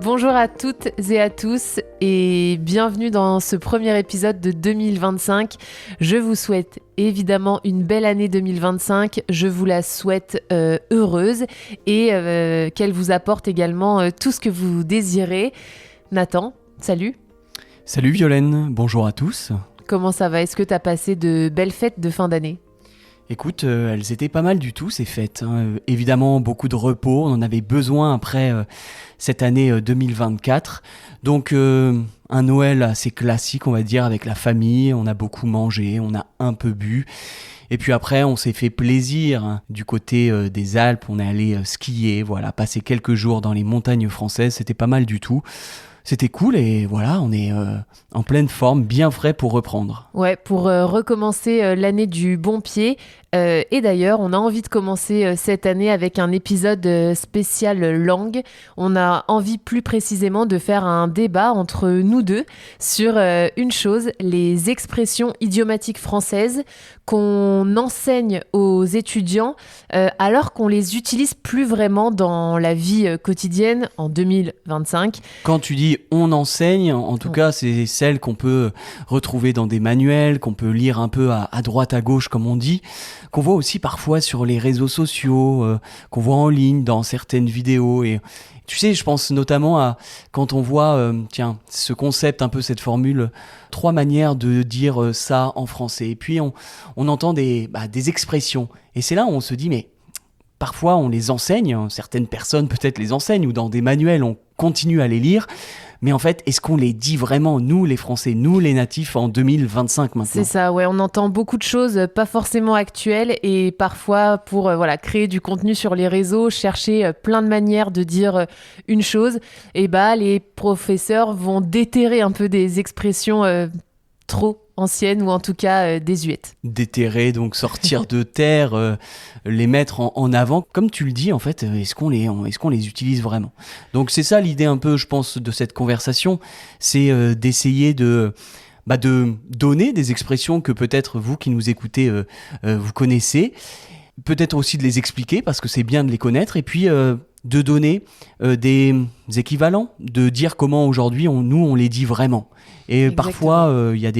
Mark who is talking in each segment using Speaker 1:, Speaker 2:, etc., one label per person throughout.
Speaker 1: Bonjour à toutes et à tous et bienvenue dans ce premier épisode de 2025. Je vous souhaite évidemment une belle année 2025. Je vous la souhaite heureuse et qu'elle vous apporte également tout ce que vous désirez. Nathan, salut.
Speaker 2: Salut Violaine, bonjour à tous.
Speaker 1: Comment ça va ? Est-ce que tu as passé de belles fêtes de fin d'année ?
Speaker 2: Écoute, elles étaient pas mal du tout ces fêtes. Évidemment, beaucoup de repos, on en avait besoin après cette année 2024. Donc un Noël assez classique, on va dire, avec la famille. On a beaucoup mangé, on a un peu bu. Et puis après, on s'est fait plaisir du côté des Alpes. On est allé skier, voilà, passer quelques jours dans les montagnes françaises. C'était pas mal du tout. C'était cool et voilà, on est en pleine forme, bien frais pour reprendre.
Speaker 1: Ouais, pour recommencer l'année du bon pied. Et d'ailleurs, on a envie de commencer cette année avec un épisode spécial langue. On a envie plus précisément de faire un débat entre nous deux sur une chose, les expressions idiomatiques françaises qu'on enseigne aux étudiants alors qu'on les utilise plus vraiment dans la vie quotidienne en 2025.
Speaker 2: Quand tu dis on enseigne, en tout cas, c'est celles qu'on peut retrouver dans des manuels, qu'on peut lire un peu à droite, à gauche, comme on dit, qu'on voit aussi parfois sur les réseaux sociaux, qu'on voit en ligne dans certaines vidéos. Et tu sais, je pense notamment à quand on voit, ce concept, un peu cette formule, 3 manières de dire ça en français. Et puis on entend des expressions. Et c'est là où on se dit, mais parfois on les enseigne, certaines personnes peut-être les enseignent, ou dans des manuels on continue à les lire. Mais en fait, est-ce qu'on les dit vraiment, nous les Français, nous les natifs en 2025 maintenant ?
Speaker 1: C'est ça, ouais, on entend beaucoup de choses pas forcément actuelles et parfois pour créer du contenu sur les réseaux, chercher plein de manières de dire une chose, et les professeurs vont déterrer un peu des expressions trop anciennes ou en tout cas désuètes.
Speaker 2: Déterrer, donc sortir de terre, les mettre en avant. Comme tu le dis, en fait, est-ce qu'on les utilise vraiment ? Donc c'est ça l'idée un peu, je pense, de cette conversation, c'est d'essayer de donner des expressions que peut-être vous qui nous écoutez, vous connaissez, peut-être aussi de les expliquer parce que c'est bien de les connaître, et puis de donner des équivalents, de dire comment aujourd'hui on les dit vraiment. Et
Speaker 1: Exactement.
Speaker 2: parfois, il y a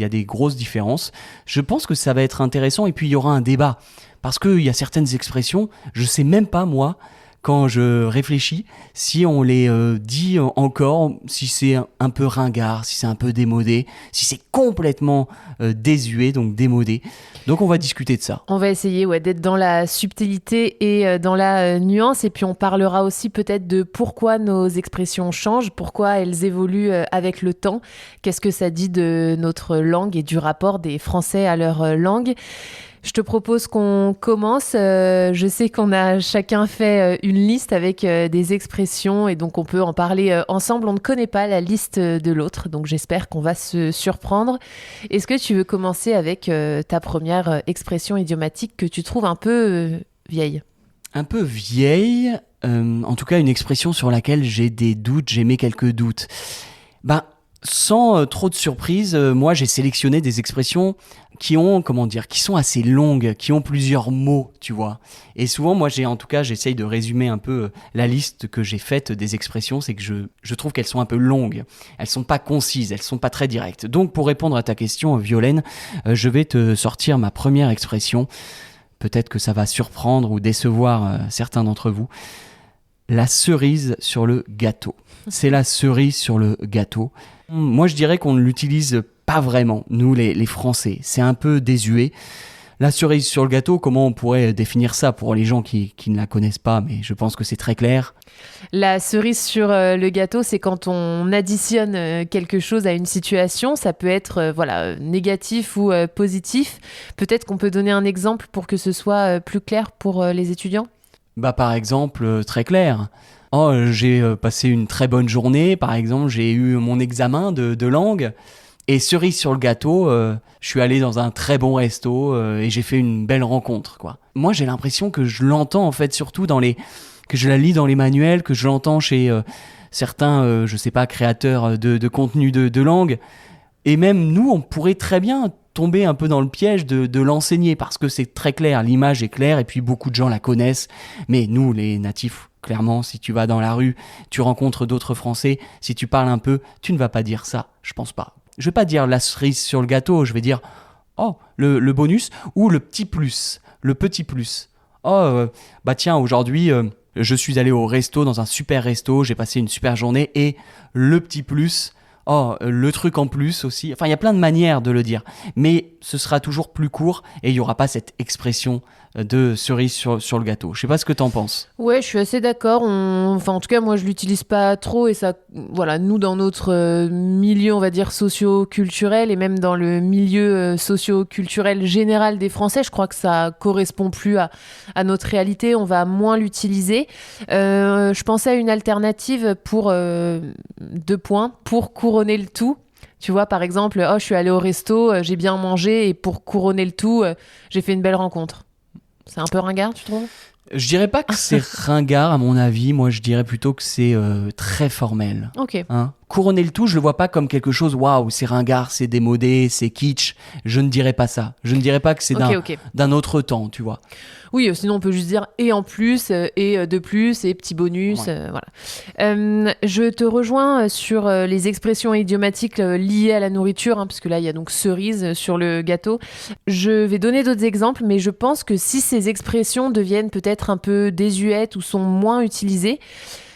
Speaker 2: des grosses différences. Je pense que ça va être intéressant, et puis il y aura un débat. Parce qu'il y a certaines expressions, je ne sais même pas, moi, quand je réfléchis, si on les dit encore, si c'est un peu ringard, si c'est un peu démodé, si c'est complètement désuet, donc démodé. Donc on va discuter de ça.
Speaker 1: On va essayer d'être dans la subtilité et dans la nuance, et puis on parlera aussi peut-être de pourquoi nos expressions changent, pourquoi elles évoluent avec le temps, qu'est-ce que ça dit de notre langue et du rapport des Français à leur langue. Je te propose qu'on commence. Je sais qu'on a chacun fait une liste avec des expressions et donc on peut en parler ensemble. On ne connaît pas la liste de l'autre, donc j'espère qu'on va se surprendre. Est-ce que tu veux commencer avec ta première expression idiomatique que tu trouves un peu vieille ?
Speaker 2: Un peu vieille, en tout cas une expression sur laquelle j'ai des doutes, j'émets quelques doutes. Sans trop de surprise, moi j'ai sélectionné des expressions qui sont assez longues, qui ont plusieurs mots, tu vois. Et souvent, moi j'essaye de résumer un peu la liste que j'ai faite des expressions, c'est que je trouve qu'elles sont un peu longues, elles sont pas concises, elles sont pas très directes. Donc pour répondre à ta question, Violaine, je vais te sortir ma première expression. Peut-être que ça va surprendre ou décevoir certains d'entre vous. La cerise sur le gâteau. C'est la cerise sur le gâteau. Moi, je dirais qu'on ne l'utilise pas vraiment, nous les Français. C'est un peu désuet. La cerise sur le gâteau, comment on pourrait définir ça pour les gens qui ne la connaissent pas, mais je pense que c'est très clair.
Speaker 1: La cerise sur le gâteau, c'est quand on additionne quelque chose à une situation. Ça peut être négatif ou positif. Peut-être qu'on peut donner un exemple pour que ce soit plus clair pour les étudiants ?
Speaker 2: Par exemple, très clair. J'ai passé une très bonne journée, par exemple, j'ai eu mon examen de langue, et cerise sur le gâteau, je suis allé dans un très bon resto et j'ai fait une belle rencontre, quoi. Moi, j'ai l'impression que je l'entends, en fait, surtout que je la lis dans les manuels, que je l'entends chez certains, créateurs de contenu de langue. Et même nous, on pourrait très bien tomber un peu dans le piège de l'enseigner parce que c'est très clair, l'image est claire et puis beaucoup de gens la connaissent. Mais nous, les natifs, Clairement, si tu vas dans la rue, tu rencontres d'autres Français, si tu parles un peu, tu ne vas pas dire ça, je pense pas. Je vais pas dire la cerise sur le gâteau, je vais dire oh, le bonus ou le petit plus, le petit plus. Oh, bah tiens, aujourd'hui, je suis allé au resto, dans un super resto, j'ai passé une super journée et le petit plus, oh, le truc en plus aussi. Enfin, il y a plein de manières de le dire, mais ce sera toujours plus court et il n'y aura pas cette expression de cerise sur le gâteau. Je sais pas ce que t'en penses.
Speaker 1: Ouais, je suis assez d'accord. Enfin, en tout cas, moi, je l'utilise pas trop et ça, voilà, nous, dans notre milieu, on va dire, socio-culturel et même dans le milieu socio-culturel général des Français, je crois que ça correspond plus à notre réalité. On va moins l'utiliser. Je pensais à une alternative pour 2 points, pour couronner le tout. Tu vois, par exemple, oh, je suis allée au resto, j'ai bien mangé et pour couronner le tout, j'ai fait une belle rencontre. C'est un peu ringard, tu trouves ?
Speaker 2: Je dirais pas que c'est ringard, à mon avis. Moi, je dirais plutôt que c'est très formel.
Speaker 1: Ok.
Speaker 2: Hein ? Couronner le tout, je le vois pas comme quelque chose, waouh, c'est ringard, c'est démodé, c'est kitsch. Je ne dirais pas ça. Je ne dirais pas que c'est d'un autre temps, tu vois.
Speaker 1: Oui, sinon on peut juste dire et en plus, et de plus, et petit bonus,
Speaker 2: Ouais.
Speaker 1: voilà. Je te rejoins sur les expressions idiomatiques liées à la nourriture, hein, parce que là il y a donc cerise sur le gâteau. Je vais donner d'autres exemples, mais je pense que si ces expressions deviennent peut-être un peu désuètes ou sont moins utilisées,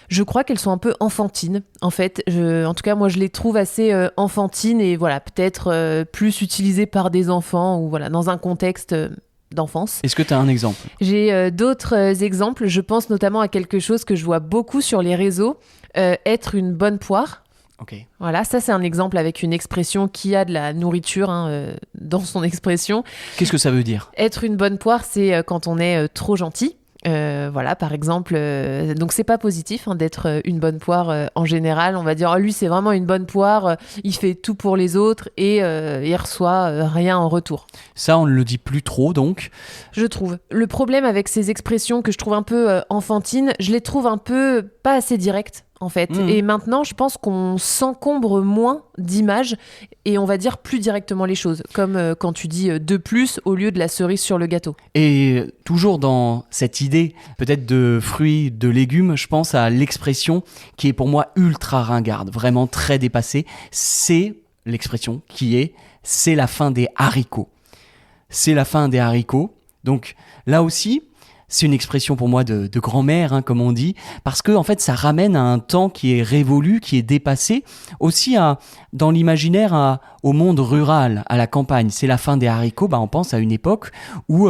Speaker 1: je crois qu'elles sont un peu enfantines, en fait. En tout cas, moi, je les trouve assez enfantines et voilà, peut-être plus utilisées par des enfants ou voilà, dans un contexte d'enfance.
Speaker 2: Est-ce que tu as un exemple ?
Speaker 1: J'ai d'autres exemples. Je pense notamment à quelque chose que je vois beaucoup sur les réseaux, être une bonne poire.
Speaker 2: Ok.
Speaker 1: Voilà, ça c'est un exemple avec une expression qui a de la nourriture dans son expression.
Speaker 2: Qu'est-ce que ça veut dire ?
Speaker 1: Être une bonne poire, c'est quand on est trop gentil. Voilà, par exemple, donc c'est pas positif d'être une bonne poire en général. On va dire, oh, lui c'est vraiment une bonne poire, il fait tout pour les autres et il reçoit rien en retour.
Speaker 2: Ça, on ne le dit plus trop, donc.
Speaker 1: Je trouve. Le problème avec ces expressions que je trouve un peu enfantines, je les trouve un peu pas assez directes. En fait. Et maintenant, je pense qu'on s'encombre moins d'images et on va dire plus directement les choses, comme quand tu dis de plus au lieu de la cerise sur le gâteau.
Speaker 2: Et toujours dans cette idée, peut-être de fruits, de légumes, je pense à l'expression qui est pour moi ultra ringarde, vraiment très dépassée. C'est l'expression qui est « c'est la fin des haricots ». C'est la fin des haricots. Donc là aussi, c'est une expression pour moi de grand-mère, comme on dit, parce que en fait, ça ramène à un temps qui est révolu, qui est dépassé, aussi dans l'imaginaire au monde rural, à la campagne. C'est la fin des haricots, on pense à une époque où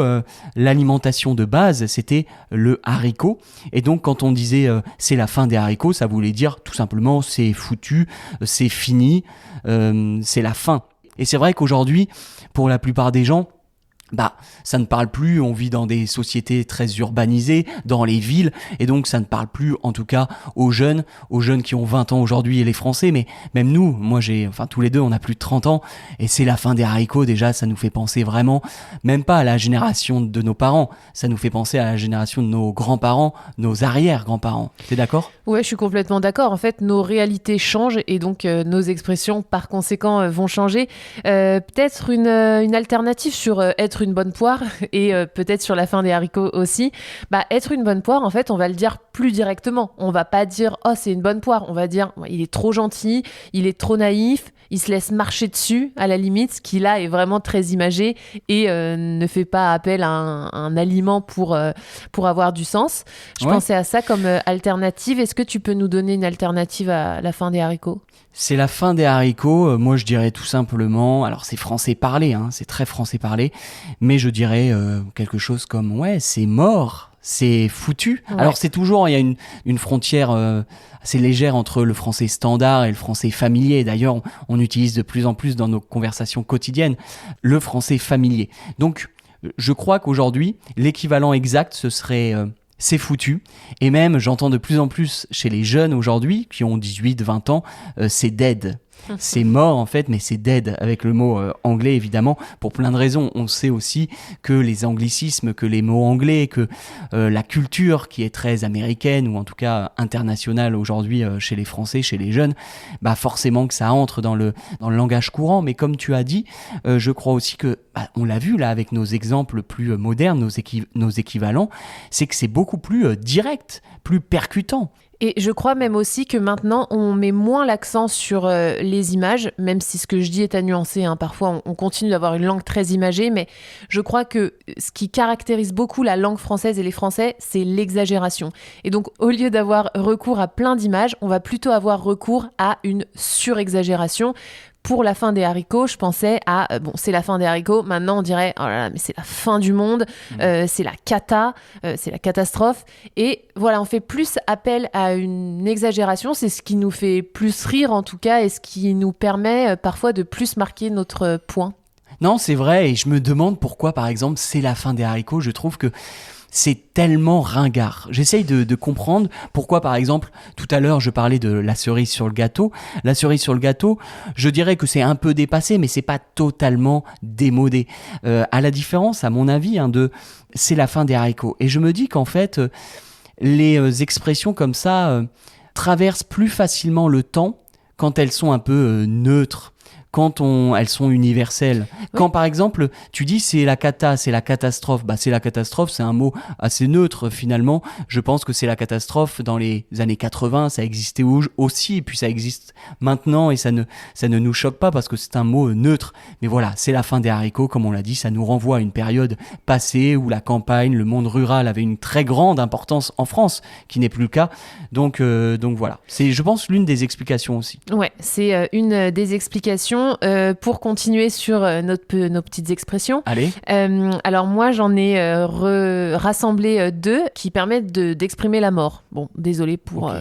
Speaker 2: l'alimentation de base, c'était le haricot. Et donc, quand on disait c'est la fin des haricots, ça voulait dire tout simplement c'est foutu, c'est fini, c'est la fin. Et c'est vrai qu'aujourd'hui, pour la plupart des gens, ça ne parle plus, on vit dans des sociétés très urbanisées, dans les villes, et donc ça ne parle plus, en tout cas, aux jeunes qui ont 20 ans aujourd'hui et les Français, mais même nous, tous les deux, on a plus de 30 ans, et c'est la fin des haricots, déjà, ça nous fait penser vraiment, même pas à la génération de nos parents, ça nous fait penser à la génération de nos grands-parents, nos arrière-grands-parents. T'es d'accord ?
Speaker 1: Ouais, je suis complètement d'accord. En fait, nos réalités changent et donc nos expressions, par conséquent, vont changer. Peut-être une alternative sur être une bonne poire et peut-être sur la fin des haricots aussi. Être une bonne poire, en fait, on va le dire plus directement. On va pas dire « Oh, c'est une bonne poire ». On va dire « Il est trop gentil, il est trop naïf ». Il se laisse marcher dessus, à la limite, ce qui là est vraiment très imagé et ne fait pas appel à un aliment pour avoir du sens. Je pensais à ça comme alternative. Est-ce que tu peux nous donner une alternative à la fin des haricots ?
Speaker 2: C'est la fin des haricots, moi je dirais tout simplement, alors c'est français parlé, c'est très français parlé, mais je dirais quelque chose comme, c'est mort, c'est foutu. Ouais. Alors c'est toujours, il y a une frontière assez légère entre le français standard et le français familier. D'ailleurs, on utilise de plus en plus dans nos conversations quotidiennes le français familier. Donc, je crois qu'aujourd'hui, l'équivalent exact, ce serait c'est foutu. Et même, j'entends de plus en plus chez les jeunes aujourd'hui, qui ont 18, 20 ans, c'est dead. C'est mort en fait, mais c'est dead avec le mot anglais évidemment, pour plein de raisons. On sait aussi que les anglicismes, que les mots anglais, que la culture qui est très américaine ou en tout cas internationale aujourd'hui chez les Français, chez les jeunes, bah forcément que ça entre dans le langage courant. Mais comme tu as dit, je crois aussi que, on l'a vu là avec nos exemples plus modernes, nos équivalents, c'est que c'est beaucoup plus direct, plus percutant.
Speaker 1: Et je crois même aussi que maintenant, on met moins l'accent sur les images, même si ce que je dis est à nuancer. Hein. Parfois, on continue d'avoir une langue très imagée, mais je crois que ce qui caractérise beaucoup la langue française et les Français, c'est l'exagération. Et donc, au lieu d'avoir recours à plein d'images, on va plutôt avoir recours à une surexagération. Pour la fin des haricots, je pensais à c'est la fin des haricots. Maintenant, on dirait oh là là, mais c'est la fin du monde, c'est la cata, c'est la catastrophe. Et voilà, on fait plus appel à une exagération. C'est ce qui nous fait plus rire en tout cas, et ce qui nous permet parfois de plus marquer notre point.
Speaker 2: Non, c'est vrai, et je me demande pourquoi, par exemple, c'est la fin des haricots. Je trouve que c'est tellement ringard. J'essaye de comprendre pourquoi, par exemple, tout à l'heure, je parlais de la cerise sur le gâteau. La cerise sur le gâteau, je dirais que c'est un peu dépassé, mais c'est pas totalement démodé. À la différence, à mon avis, de c'est la fin des haricots. Et je me dis qu'en fait, les expressions comme ça traversent plus facilement le temps quand elles sont un peu neutres. Quand elles sont universelles. Oui. Quand par exemple, tu dis c'est la cata, c'est la catastrophe, c'est la catastrophe, c'est un mot assez neutre finalement. Je pense que c'est la catastrophe dans les années 80, ça existait aussi, et puis ça existe maintenant, et ça ne nous choque pas parce que c'est un mot neutre. Mais voilà, c'est la fin des haricots, comme on l'a dit, ça nous renvoie à une période passée où la campagne, le monde rural avait une très grande importance en France, qui n'est plus le cas. Donc voilà, c'est, je pense, l'une des explications aussi.
Speaker 1: Ouais, c'est une des explications. Pour continuer sur nos petites expressions.
Speaker 2: Allez.
Speaker 1: Alors moi, j'en ai rassemblé deux qui permettent d'exprimer la mort. Bon, désolé pour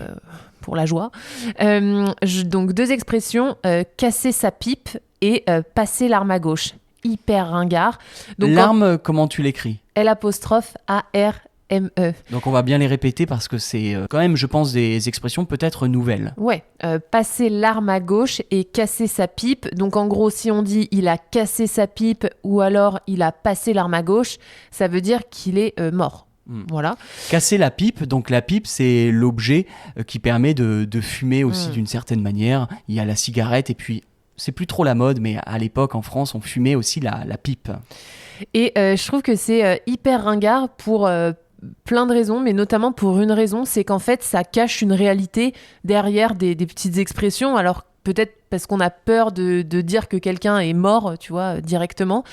Speaker 1: la joie. Donc deux expressions, casser sa pipe et passer l'arme à gauche. Hyper ringard. Donc,
Speaker 2: l'arme, comment tu l'écris ?
Speaker 1: L'apostrophe A-R-M-E.
Speaker 2: Donc on va bien les répéter parce que c'est quand même, je pense, des expressions peut-être nouvelles.
Speaker 1: Ouais, passer l'arme à gauche et casser sa pipe. Donc en gros, si on dit il a cassé sa pipe ou alors il a passé l'arme à gauche, ça veut dire qu'il est mort. Voilà.
Speaker 2: Casser la pipe, donc la pipe c'est l'objet qui permet de fumer aussi d'une certaine manière. Il y a la cigarette et puis c'est plus trop la mode, mais à l'époque en France on fumait aussi la pipe.
Speaker 1: Et je trouve que c'est hyper ringard pour plein de raisons, mais notamment pour une raison, c'est qu'en fait ça cache une réalité derrière des petites expressions. Alors peut-être parce qu'on a peur de dire que quelqu'un est mort, tu vois, directement.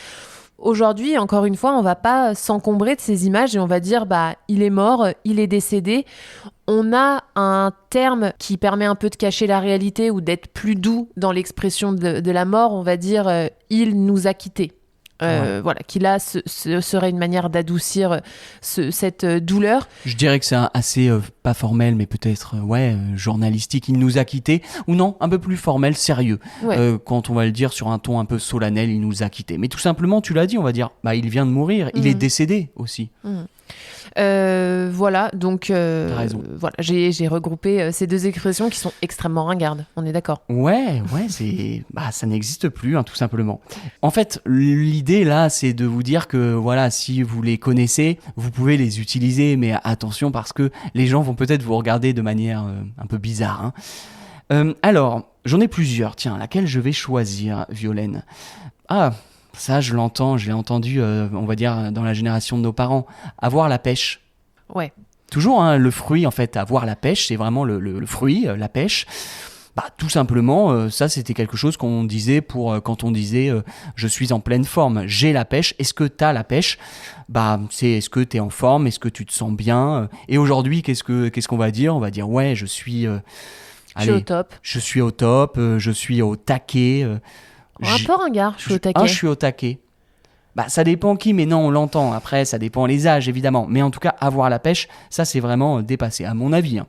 Speaker 1: Aujourd'hui, encore une fois, on va pas s'encombrer de ces images et on va dire il est mort, il est décédé. On a un terme qui permet un peu de cacher la réalité ou d'être plus doux dans l'expression de la mort. On va dire il nous a quittés. Voilà, qui là serait une manière d'adoucir cette douleur.
Speaker 2: Je dirais que c'est assez pas formel, mais peut-être journalistique. Il nous a quittés, ou non, un peu plus formel, sérieux. Ouais. Quand on va le dire sur un ton un peu solennel, il nous a quittés. Mais tout simplement, tu l'as dit, on va dire, il vient de mourir, il est décédé aussi.
Speaker 1: Voilà, donc
Speaker 2: t'as raison.
Speaker 1: Voilà, j'ai regroupé ces deux expressions qui sont extrêmement ringardes, on est d'accord.
Speaker 2: Ouais, c'est ça n'existe plus, tout simplement. En fait, l'idée là, c'est de vous dire que voilà, si vous les connaissez, vous pouvez les utiliser, mais attention parce que les gens vont peut-être vous regarder de manière un peu bizarre. Alors, j'en ai plusieurs. Tiens, laquelle je vais choisir, Violaine ? Ça, je l'ai entendu, on va dire, dans la génération de nos parents. Avoir la pêche.
Speaker 1: Ouais.
Speaker 2: Toujours, le fruit, en fait, avoir la pêche, c'est vraiment le fruit, la pêche. Tout simplement, ça, c'était quelque chose qu'on disait quand on disait je suis en pleine forme, j'ai la pêche. Est-ce que t'as la pêche ? C'est est-ce que t'es en forme ? Est-ce que tu te sens bien ? Et aujourd'hui, qu'est-ce qu'on va dire ? On va dire ouais, je suis...
Speaker 1: je suis au top.
Speaker 2: Je suis au top, je suis au taquet...
Speaker 1: un peu ringard, je suis au taquet.
Speaker 2: Je suis au taquet. Ça dépend qui, mais non, on l'entend. Après, ça dépend les âges, évidemment. Mais en tout cas, avoir la pêche, ça, c'est vraiment dépassé, à mon avis.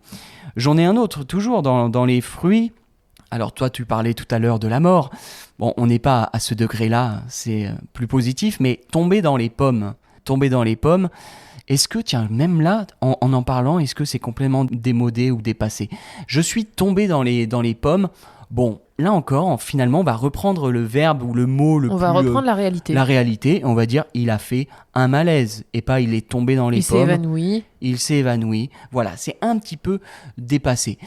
Speaker 2: J'en ai un autre, toujours dans les fruits. Alors, toi, tu parlais tout à l'heure de la mort. Bon, on n'est pas à ce degré-là, c'est plus positif, mais tomber dans les pommes. Est-ce que, tiens, même là, en parlant, est-ce que c'est complètement démodé ou dépassé ? Je suis tombé dans les pommes. Bon, là encore, finalement, on va reprendre le verbe ou le mot le
Speaker 1: On
Speaker 2: plus...
Speaker 1: va reprendre la réalité.
Speaker 2: La réalité, on va dire il a fait un malaise et pas il est tombé dans les
Speaker 1: Il
Speaker 2: pommes.
Speaker 1: s'est évanoui.
Speaker 2: Il s'est évanoui. Voilà, c'est un petit peu dépassé.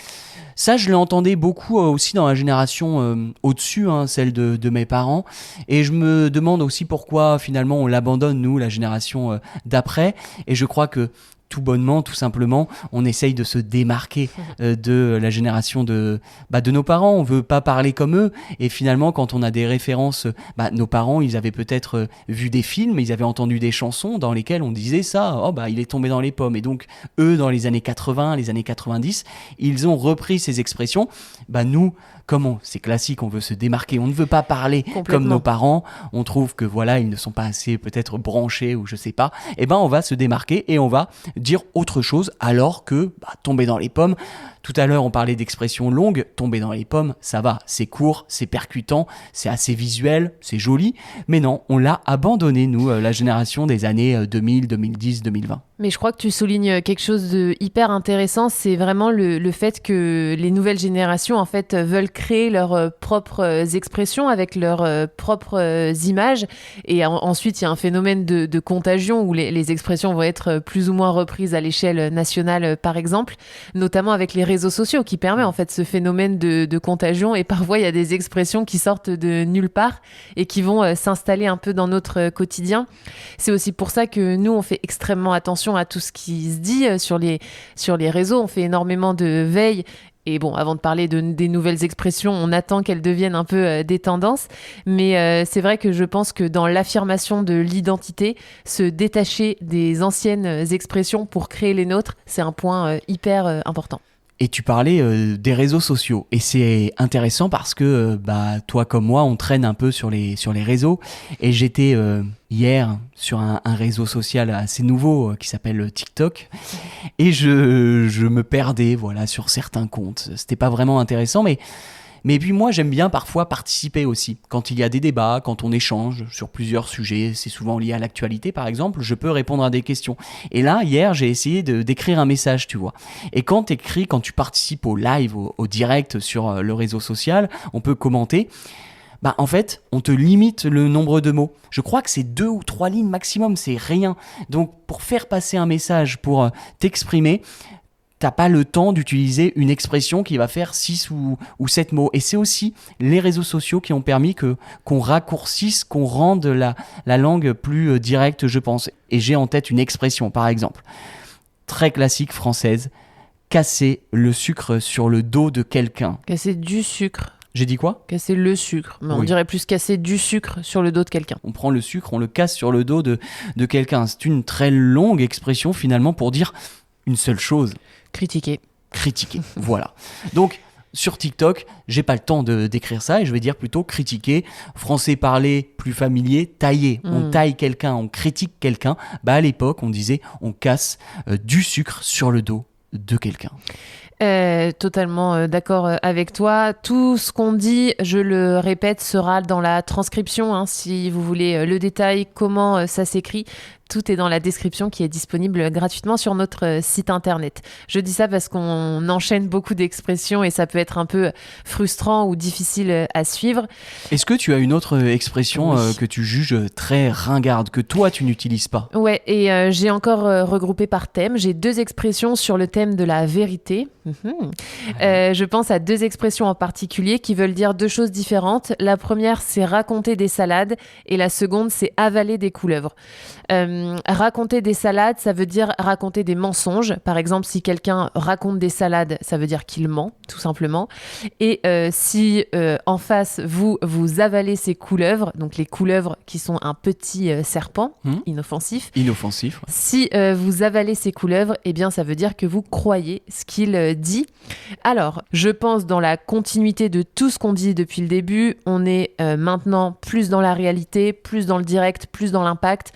Speaker 2: Ça, je l'entendais beaucoup aussi dans la génération au-dessus, celle de mes parents. Et je me demande aussi pourquoi finalement on l'abandonne, nous, la génération d'après. Et je crois que tout bonnement, tout simplement, on essaye de se démarquer de la génération de nos parents. On veut pas parler comme eux. Et finalement, quand on a des références, nos parents, ils avaient peut-être vu des films, ils avaient entendu des chansons dans lesquelles on disait ça, il est tombé dans les pommes. Et donc, eux, dans les années 80, les années 90, ils ont repris ces expressions. Nous, comment c'est classique, on veut se démarquer, on ne veut pas parler comme nos parents, on trouve que voilà, ils ne sont pas assez peut-être branchés ou je sais pas, et on va se démarquer et on va dire autre chose alors que tomber dans les pommes. Tout à l'heure, on parlait d'expressions longues. Tomber dans les pommes, ça va, c'est court, c'est percutant, c'est assez visuel, c'est joli. Mais non, on l'a abandonné, nous, la génération des années 2000, 2010, 2020.
Speaker 1: Mais je crois que tu soulignes quelque chose de hyper intéressant, c'est vraiment le fait que les nouvelles générations en fait veulent créer leurs propres expressions avec leurs propres images. Et ensuite, il y a un phénomène de contagion où les expressions vont être plus ou moins reprises à l'échelle nationale, par exemple, notamment avec les réseaux sociaux qui permet en fait ce phénomène de contagion. Et parfois, il y a des expressions qui sortent de nulle part et qui vont s'installer un peu dans notre quotidien. C'est aussi pour ça que nous, on fait extrêmement attention à tout ce qui se dit sur les réseaux. On fait énormément de veille. Et bon, avant de parler des nouvelles expressions, on attend qu'elles deviennent un peu des tendances. Mais c'est vrai que je pense que dans l'affirmation de l'identité, se détacher des anciennes expressions pour créer les nôtres, c'est un point hyper important.
Speaker 2: Et tu parlais des réseaux sociaux. Et c'est intéressant parce que toi comme moi, on traîne un peu sur les réseaux. Et j'étais hier sur un réseau social assez nouveau qui s'appelle TikTok. Et je me perdais sur certains comptes. C'était pas vraiment intéressant, mais puis moi, j'aime bien parfois participer aussi. Quand il y a des débats, quand on échange sur plusieurs sujets, c'est souvent lié à l'actualité par exemple, je peux répondre à des questions. Et là, hier, j'ai essayé d'écrire un message, tu vois. Et quand tu participes au live, au direct sur le réseau social, on peut commenter. En fait, on te limite le nombre de mots. Je crois que c'est 2 ou 3 lignes maximum, c'est rien. Donc, pour faire passer un message, pour t'exprimer, t'as pas le temps d'utiliser une expression qui va faire 6 ou 7 mots. Et c'est aussi les réseaux sociaux qui ont permis qu'on raccourcisse, qu'on rende la langue plus directe, je pense. Et j'ai en tête une expression, par exemple, très classique française, casser le sucre sur le dos de quelqu'un.
Speaker 1: Casser du sucre.
Speaker 2: J'ai dit quoi ?
Speaker 1: Casser le sucre. Mais on dirait plus casser du sucre sur le dos de quelqu'un.
Speaker 2: On prend le sucre, on le casse sur le dos de quelqu'un. C'est une très longue expression finalement pour dire une seule chose.
Speaker 1: Critiquer,
Speaker 2: voilà. Donc, sur TikTok, j'ai pas le temps d'écrire ça et je vais dire plutôt critiquer. Français parlé, plus familier, tailler. On taille quelqu'un, on critique quelqu'un. À l'époque, on disait on casse du sucre sur le dos de quelqu'un.
Speaker 1: Totalement d'accord avec toi. Tout ce qu'on dit, je le répète, sera dans la transcription. Si vous voulez le détail, comment ça s'écrit, tout est dans la description qui est disponible gratuitement sur notre site internet. Je dis ça parce qu'on enchaîne beaucoup d'expressions et ça peut être un peu frustrant ou difficile à suivre.
Speaker 2: Est-ce que tu as une autre expression que tu juges très ringarde, que toi tu n'utilises pas ?
Speaker 1: Ouais, et j'ai encore regroupé par thème. J'ai 2 expressions sur le thème de la vérité. Je pense à 2 expressions en particulier qui veulent dire 2 choses différentes. La première, c'est raconter des salades et la seconde, c'est avaler des couleuvres. Raconter des salades, ça veut dire raconter des mensonges. Par exemple, si quelqu'un raconte des salades, ça veut dire qu'il ment, tout simplement. Et si en face, vous avalez ces couleuvres, donc les couleuvres qui sont un petit serpent inoffensif. Si vous avalez ces couleuvres, eh bien, ça veut dire que vous croyez ce qu'il dit. Alors, je pense dans la continuité de tout ce qu'on dit depuis le début, on est maintenant plus dans la réalité, plus dans le direct, plus dans l'impact.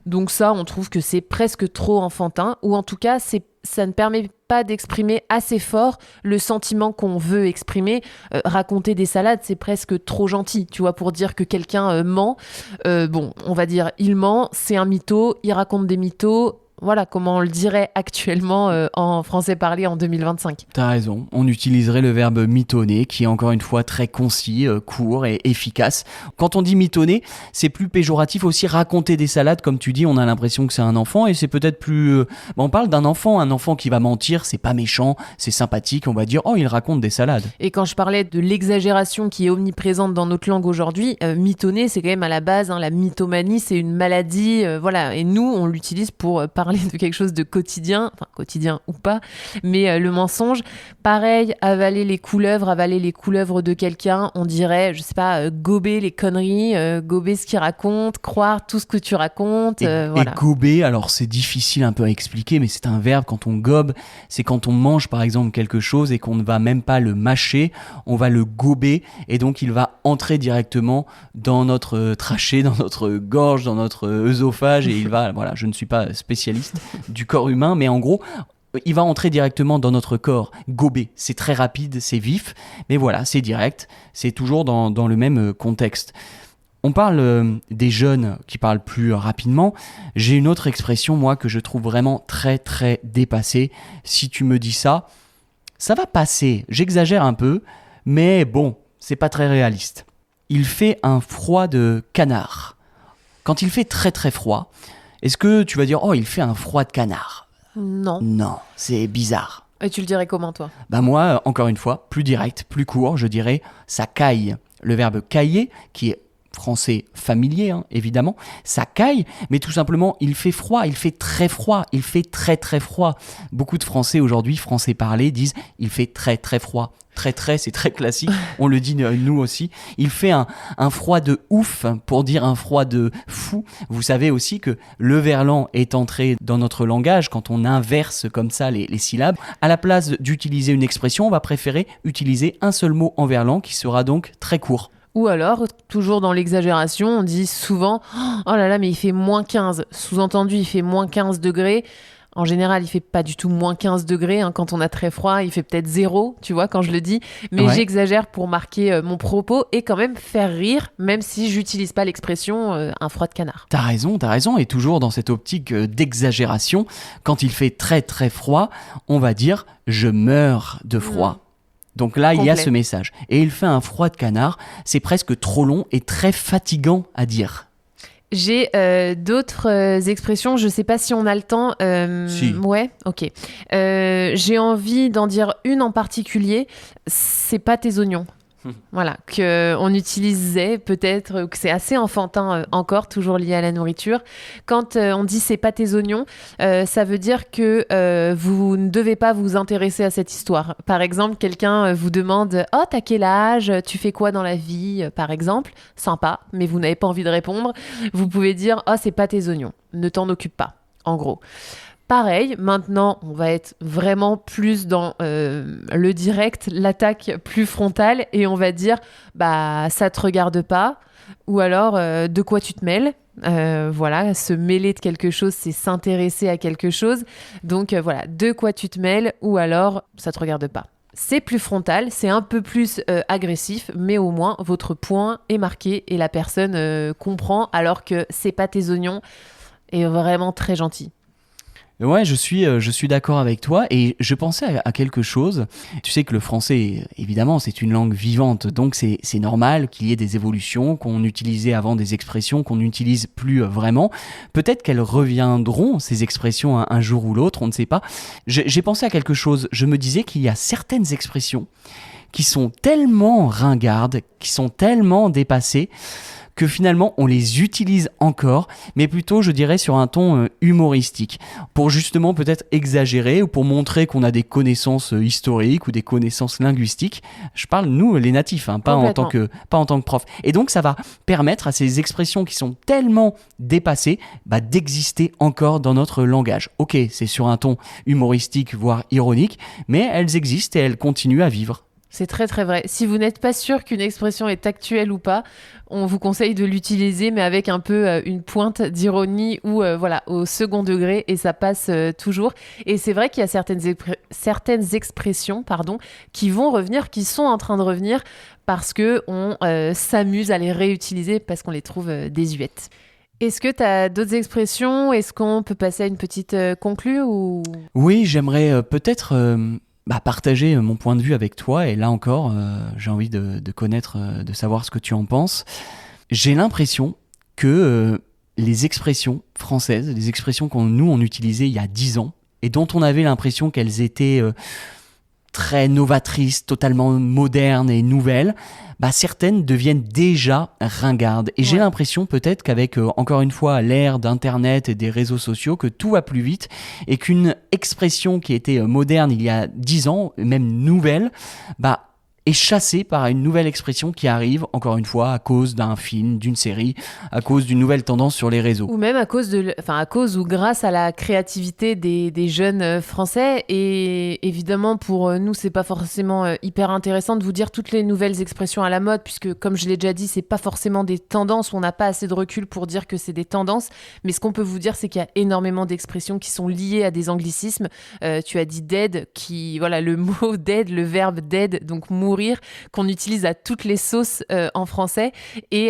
Speaker 1: Donc ça, on trouve que c'est presque trop enfantin, ou en tout cas, ça ne permet pas d'exprimer assez fort le sentiment qu'on veut exprimer. Raconter des salades, c'est presque trop gentil, tu vois, pour dire que quelqu'un ment. On va dire, il ment, c'est un mytho, il raconte des mythos, voilà, comment on le dirait actuellement en français parlé en 2025.
Speaker 2: T'as raison, on utiliserait le verbe mitonner qui est encore une fois très concis, court et efficace. Quand on dit mitonner, c'est plus péjoratif aussi. Raconter des salades, comme tu dis, on a l'impression que c'est un enfant et c'est peut-être plus... on parle d'un enfant, un enfant qui va mentir, c'est pas méchant, c'est sympathique, on va dire « oh, il raconte des salades ».
Speaker 1: Et quand je parlais de l'exagération qui est omniprésente dans notre langue aujourd'hui, mitonner, c'est quand même à la base, la mythomanie, c'est une maladie, voilà. Et nous, on l'utilise pour parler de quelque chose de quotidien, enfin quotidien ou pas, mais le mensonge, pareil, avaler les couleuvres de quelqu'un, on dirait, je sais pas, gober les conneries, gober ce qu'il raconte, croire tout ce que tu racontes, voilà.
Speaker 2: Et gober, alors c'est difficile un peu à expliquer, mais c'est un verbe, quand on gobe, c'est quand on mange par exemple quelque chose et qu'on ne va même pas le mâcher, on va le gober et donc il va entrer directement dans notre trachée, dans notre gorge, dans notre œsophage et il va, voilà, je ne suis pas spécialiste du corps humain, mais en gros, il va entrer directement dans notre corps. Gober, c'est très rapide, c'est vif, mais voilà, c'est direct, c'est toujours dans le même contexte. On parle des jeunes qui parlent plus rapidement. J'ai une autre expression, moi, que je trouve vraiment très, très dépassée. Si tu me dis ça, ça va passer. J'exagère un peu, mais bon, c'est pas très réaliste. Il fait un froid de canard. Quand il fait très, très froid, est-ce que tu vas dire « oh, il fait un froid de canard ».
Speaker 1: Non.
Speaker 2: Non, c'est bizarre.
Speaker 1: Et tu le dirais comment, toi ?
Speaker 2: Bah moi, encore une fois, plus direct, plus court, je dirais « ça caille ». Le verbe « cailler », qui est français familier, évidemment, ça caille, mais tout simplement, il fait froid, il fait très froid, il fait très très froid. Beaucoup de Français aujourd'hui, français parlés, disent « il fait très très froid ». Très, c'est très classique, on le dit nous aussi. Il fait un froid de ouf, pour dire un froid de fou. Vous savez aussi que le verlan est entré dans notre langage quand on inverse comme ça les syllabes. À la place d'utiliser une expression, on va préférer utiliser un seul mot en verlan qui sera donc très court.
Speaker 1: Ou alors, toujours dans l'exagération, on dit souvent « oh là là, mais il fait moins 15 ». Sous-entendu, il fait moins 15 degrés. En général, il fait pas du tout moins 15 degrés. Quand on a très froid, il fait peut-être 0, tu vois, quand je le dis. Mais ouais. J'exagère pour marquer mon propos et quand même faire rire, même si j'utilise pas l'expression un froid de canard.
Speaker 2: T'as raison. Et toujours dans cette optique d'exagération, quand il fait très très froid, on va dire « je meurs de froid ». Donc là, il y a ce message. Et il fait un froid de canard, c'est presque trop long et très fatigant à dire.
Speaker 1: J'ai d'autres expressions, je sais pas si on a le temps.
Speaker 2: Si.
Speaker 1: Ouais, ok. J'ai envie d'en dire une en particulier, c'est pas tes oignons. Voilà, qu'on utilisait peut-être, que c'est assez enfantin encore, toujours lié à la nourriture. Quand on dit c'est pas tes oignons, ça veut dire que vous ne devez pas vous intéresser à cette histoire. Par exemple, quelqu'un vous demande « oh, t'as quel âge ? Tu fais quoi dans la vie ?» par exemple. Sympa, mais vous n'avez pas envie de répondre. Vous pouvez dire « oh, c'est pas tes oignons. Ne t'en occupe pas. » En gros. Pareil, maintenant, on va être vraiment plus dans le direct, l'attaque plus frontale, et on va dire « bah, ça te regarde pas », ou alors « de quoi tu te mêles ?» Voilà, se mêler de quelque chose, c'est s'intéresser à quelque chose. Donc voilà, de quoi tu te mêles, ou alors « ça te regarde pas ». C'est plus frontal, c'est un peu plus agressif, mais au moins, votre point est marqué et la personne comprend, alors que « c'est pas tes oignons » est vraiment très gentil.
Speaker 2: Ouais, je suis d'accord avec toi et je pensais à quelque chose. Tu sais que le français, évidemment, c'est une langue vivante, donc c'est normal qu'il y ait des évolutions, qu'on utilisait avant des expressions qu'on n'utilise plus vraiment. Peut-être qu'elles reviendront, ces expressions, un jour ou l'autre, on ne sait pas. J'ai pensé à quelque chose. Je me disais qu'il y a certaines expressions qui sont tellement ringardes, qui sont tellement dépassées, que finalement on les utilise encore, mais plutôt je dirais sur un ton humoristique, pour justement peut-être exagérer ou pour montrer qu'on a des connaissances historiques ou des connaissances linguistiques. Je parle nous les natifs, pas en tant que prof. Et donc ça va permettre à ces expressions qui sont tellement dépassées d'exister encore dans notre langage. Ok, c'est sur un ton humoristique voire ironique, mais elles existent et elles continuent à vivre.
Speaker 1: C'est très très vrai. Si vous n'êtes pas sûr qu'une expression est actuelle ou pas, on vous conseille de l'utiliser, mais avec un peu une pointe d'ironie ou voilà, au second degré, et ça passe toujours. Et c'est vrai qu'il y a certaines expressions qui vont revenir, qui sont en train de revenir, parce qu'on s'amuse à les réutiliser, parce qu'on les trouve désuètes. Est-ce que tu as d'autres expressions? Est-ce qu'on peut passer à une petite conclue ou...
Speaker 2: Oui, j'aimerais peut-être partager mon point de vue avec toi. Et là encore, j'ai envie de connaître, de savoir ce que tu en penses. J'ai l'impression que les expressions françaises, les expressions on utilisait il y a 10 ans, et dont on avait l'impression qu'elles étaient très novatrices, totalement modernes et nouvelles, certaines deviennent déjà ringardes. Et j'ai l'impression peut-être qu'avec, encore une fois, l'ère d'Internet et des réseaux sociaux, que tout va plus vite et qu'une expression qui était moderne il y a 10 ans, même nouvelle, est chassée par une nouvelle expression qui arrive, encore une fois, à cause d'un film, d'une série, à cause d'une nouvelle tendance sur les réseaux.
Speaker 1: Ou même à cause ou grâce à la créativité des jeunes Français. Et évidemment, pour nous, c'est pas forcément hyper intéressant de vous dire toutes les nouvelles expressions à la mode, puisque, comme je l'ai déjà dit, c'est pas forcément des tendances. On n'a pas assez de recul pour dire que c'est des tendances. Mais ce qu'on peut vous dire, c'est qu'il y a énormément d'expressions qui sont liées à des anglicismes. Tu as dit dead, le mot dead, le verbe dead, donc mourir, qu'on utilise à toutes les sauces en français et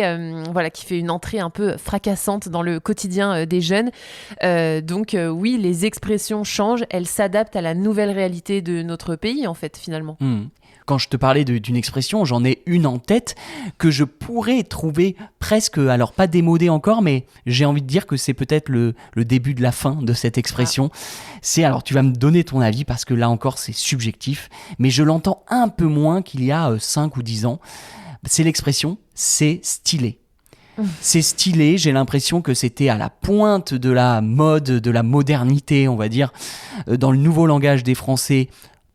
Speaker 1: qui fait une entrée un peu fracassante dans le quotidien des jeunes. Donc oui, les expressions changent, elles s'adaptent à la nouvelle réalité de notre pays en fait finalement.
Speaker 2: Quand je te parlais d'une expression, j'en ai une en tête que je pourrais trouver presque, alors pas démodée encore, mais j'ai envie de dire que c'est peut-être le début de la fin de cette expression. C'est, alors tu vas me donner ton avis parce que là encore c'est subjectif, mais je l'entends un peu moins qu'il y a 5 ou 10 ans. C'est l'expression « c'est stylé ». C'est stylé, j'ai l'impression que c'était à la pointe de la mode, de la modernité, on va dire, dans le nouveau langage des Français,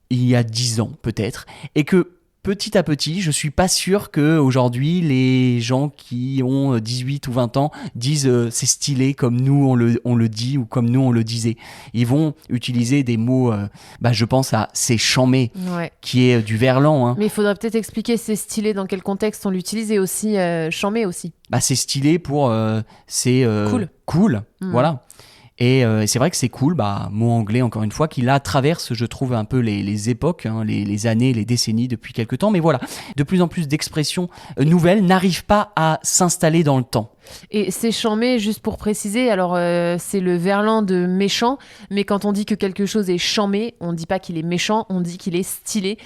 Speaker 2: il y a 10 ans peut-être, et que petit à petit, je suis pas sûr qu'aujourd'hui, les gens qui ont 18 ou 20 ans disent c'est stylé comme nous on le dit ou comme nous on le disait. Ils vont utiliser des mots, je pense à c'est chambé, qui est du verlan. Hein.
Speaker 1: Mais il faudrait peut-être expliquer c'est stylé, dans quel contexte on l'utilise, et aussi chambé aussi.
Speaker 2: C'est stylé pour c'est cool, voilà. Et c'est vrai que c'est cool, mot anglais encore une fois, qui là traverse, je trouve, un peu les époques, hein, les années, les décennies depuis quelques temps. Mais voilà, de plus en plus d'expressions nouvelles n'arrivent pas à s'installer dans le temps.
Speaker 1: Et c'est chambé, juste pour préciser, alors c'est le verlan de méchant, mais quand on dit que quelque chose est chambé, on ne dit pas qu'il est méchant, on dit qu'il est stylé,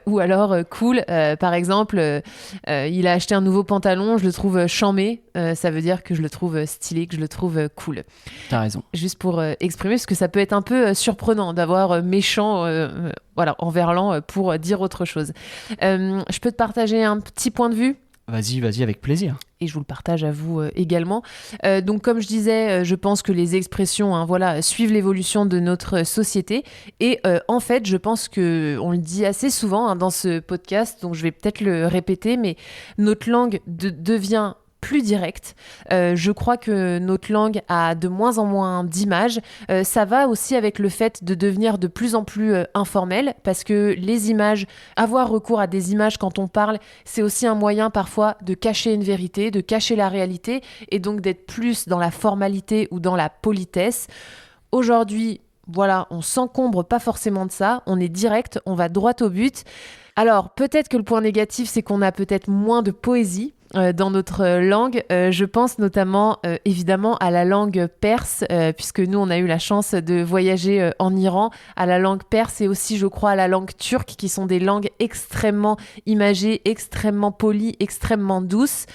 Speaker 1: ou alors cool. Par exemple, il a acheté un nouveau pantalon, je le trouve chambé, ça veut dire que je le trouve stylé, que je le trouve cool.
Speaker 2: T'as raison.
Speaker 1: Juste pour exprimer, parce que ça peut être un peu surprenant d'avoir méchant en verlan pour dire autre chose. Je peux te partager un petit point de vue ?
Speaker 2: Vas-y, avec plaisir.
Speaker 1: Et je vous le partage à vous également. Donc, comme je disais, je pense que les expressions suivent l'évolution de notre société. Et en fait, je pense qu'on le dit assez souvent dans ce podcast, donc je vais peut-être le répéter, mais notre langue devient plus directe. Je crois que notre langue a de moins en moins d'images. Ça va aussi avec le fait de devenir de plus en plus informel, parce que les images, avoir recours à des images quand on parle, c'est aussi un moyen parfois de cacher une vérité, de cacher la réalité, et donc d'être plus dans la formalité ou dans la politesse. Aujourd'hui, on s'encombre pas forcément de ça, on est direct, on va droit au but. Alors, peut-être que le point négatif, c'est qu'on a peut-être moins de poésie dans notre langue. Je pense notamment, évidemment, à la langue perse, puisque nous, on a eu la chance de voyager en Iran, à la langue perse et aussi, je crois, à la langue turque, qui sont des langues extrêmement imagées, extrêmement polies, extrêmement douces.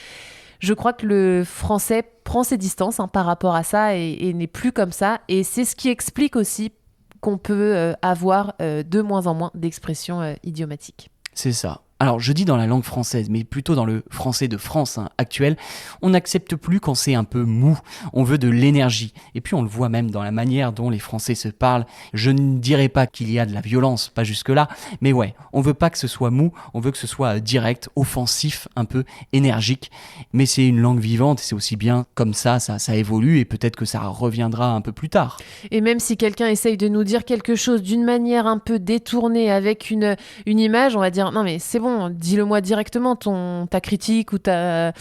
Speaker 1: Je crois que le français prend ses distances par rapport à ça et n'est plus comme ça. Et c'est ce qui explique aussi qu'on peut avoir de moins en moins d'expressions idiomatiques.
Speaker 2: C'est ça. Alors, je dis dans la langue française, mais plutôt dans le français de France actuel, on n'accepte plus quand c'est un peu mou. On veut de l'énergie. Et puis, on le voit même dans la manière dont les Français se parlent. Je ne dirais pas qu'il y a de la violence, pas jusque-là, mais ouais, on veut pas que ce soit mou, on veut que ce soit direct, offensif, un peu énergique. Mais c'est une langue vivante, c'est aussi bien comme ça évolue, et peut-être que ça reviendra un peu plus tard.
Speaker 1: Et même si quelqu'un essaye de nous dire quelque chose d'une manière un peu détournée, avec une image, on va dire, non mais c'est bon, dis-le-moi directement, ta critique ou ta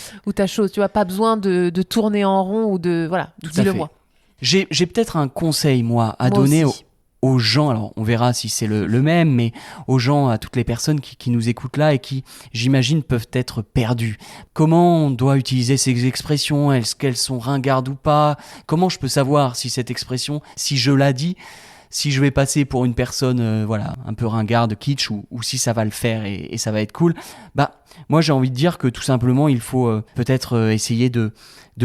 Speaker 1: chose. Tu n'as pas besoin de tourner en rond ou de... Voilà, dis-le-moi.
Speaker 2: J'ai peut-être un conseil, moi, à donner aux gens, alors on verra si c'est le même, mais aux gens, à toutes les personnes qui nous écoutent là et qui, j'imagine, peuvent être perdues. Comment on doit utiliser ces expressions? Est-ce qu'elles sont ringardes ou pas? Comment je peux savoir si cette expression, si je la dis, si je vais passer pour une personne un peu ringarde, kitsch, ou si ça va le faire et ça va être cool? Moi j'ai envie de dire que tout simplement il faut peut-être essayer de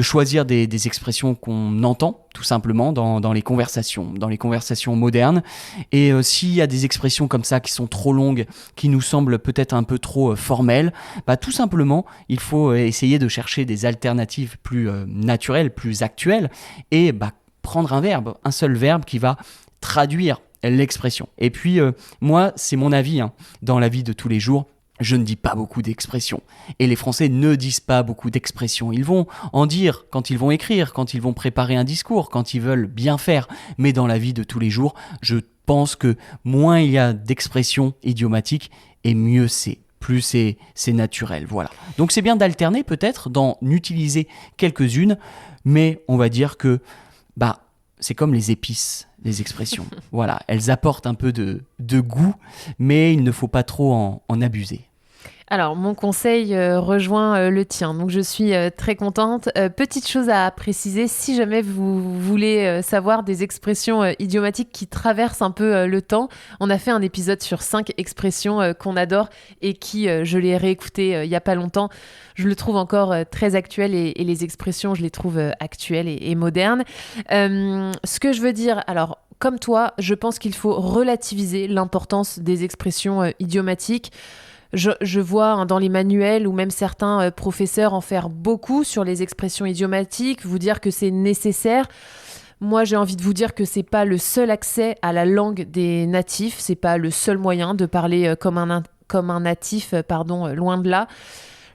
Speaker 2: choisir des expressions qu'on entend tout simplement dans les conversations modernes. Et s'il y a des expressions comme ça qui sont trop longues, qui nous semblent peut-être un peu trop formelles, tout simplement il faut essayer de chercher des alternatives plus naturelles, plus actuelles, et prendre un seul verbe qui va traduire l'expression. Et puis moi, c'est mon avis, dans la vie de tous les jours, je ne dis pas beaucoup d'expressions. Et les Français ne disent pas beaucoup d'expressions. Ils vont en dire quand ils vont écrire, quand ils vont préparer un discours, quand ils veulent bien faire. Mais dans la vie de tous les jours, je pense que moins il y a d'expressions idiomatiques, et mieux c'est. Plus c'est naturel, voilà. Donc c'est bien d'alterner peut-être, d'en utiliser quelques-unes, mais on va dire que c'est comme les épices, les expressions. Voilà, elles apportent un peu de goût, mais il ne faut pas trop en abuser.
Speaker 1: Alors, mon conseil rejoint le tien, donc je suis très contente. Petite chose à préciser, si jamais vous voulez savoir des expressions idiomatiques qui traversent un peu le temps, on a fait un épisode sur 5 expressions qu'on adore et qui, je l'ai réécouté il n'y a pas longtemps. Je le trouve encore très actuel et les expressions, je les trouve actuelles et modernes. Ce que je veux dire, alors, comme toi, je pense qu'il faut relativiser l'importance des expressions idiomatiques. Je vois dans les manuels ou même certains professeurs en faire beaucoup sur les expressions idiomatiques, vous dire que c'est nécessaire. Moi, j'ai envie de vous dire que c'est pas le seul accès à la langue des natifs, c'est pas le seul moyen de parler comme un natif, loin de là.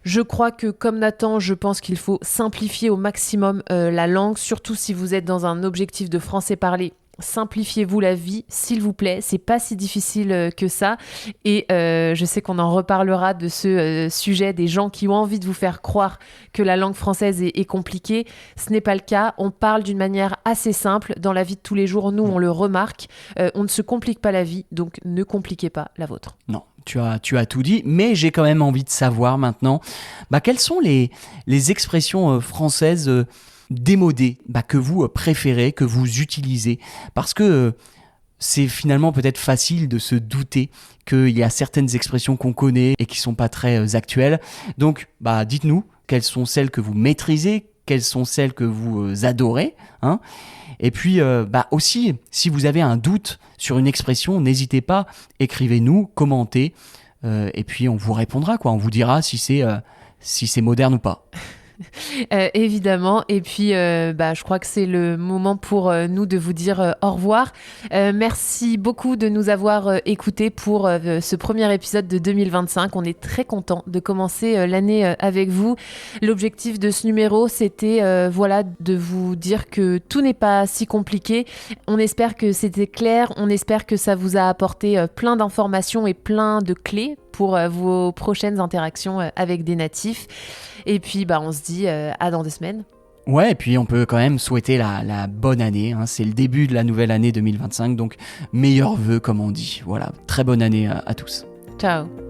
Speaker 1: Je crois que, comme Nathan, je pense qu'il faut simplifier au maximum la langue, surtout si vous êtes dans un objectif de français parlé. Simplifiez-vous la vie, s'il vous plaît. C'est pas si difficile que ça. Et je sais qu'on en reparlera de ce sujet des gens qui ont envie de vous faire croire que la langue française est compliquée. Ce n'est pas le cas. On parle d'une manière assez simple. Dans la vie de tous les jours, nous, on le remarque. On ne se complique pas la vie, donc ne compliquez pas la vôtre.
Speaker 2: Non. Tu as tout dit, mais j'ai quand même envie de savoir maintenant quelles sont les expressions françaises démodées que vous préférez, que vous utilisez. Parce que c'est finalement peut-être facile de se douter qu'il y a certaines expressions qu'on connaît et qui ne sont pas très actuelles. Donc, dites-nous quelles sont celles que vous maîtrisez, quelles sont celles que vous adorez, Et puis aussi, si vous avez un doute sur une expression, n'hésitez pas, écrivez-nous, commentez, et puis on vous répondra, on vous dira si c'est moderne ou pas.
Speaker 1: Évidemment, et puis je crois que c'est le moment pour nous de vous dire au revoir. Merci beaucoup de nous avoir écoutés pour ce premier épisode de 2025. On est très content de commencer l'année avec vous. L'objectif de ce numéro, c'était de vous dire que tout n'est pas si compliqué. On espère que c'était clair, on espère que ça vous a apporté plein d'informations et plein de clés pour vos prochaines interactions avec des natifs. Et puis, on se dit à dans 2 semaines.
Speaker 2: Ouais, et puis on peut quand même souhaiter la bonne année. C'est le début de la nouvelle année 2025, donc meilleurs vœux, comme on dit. Voilà, très bonne année à tous.
Speaker 1: Ciao.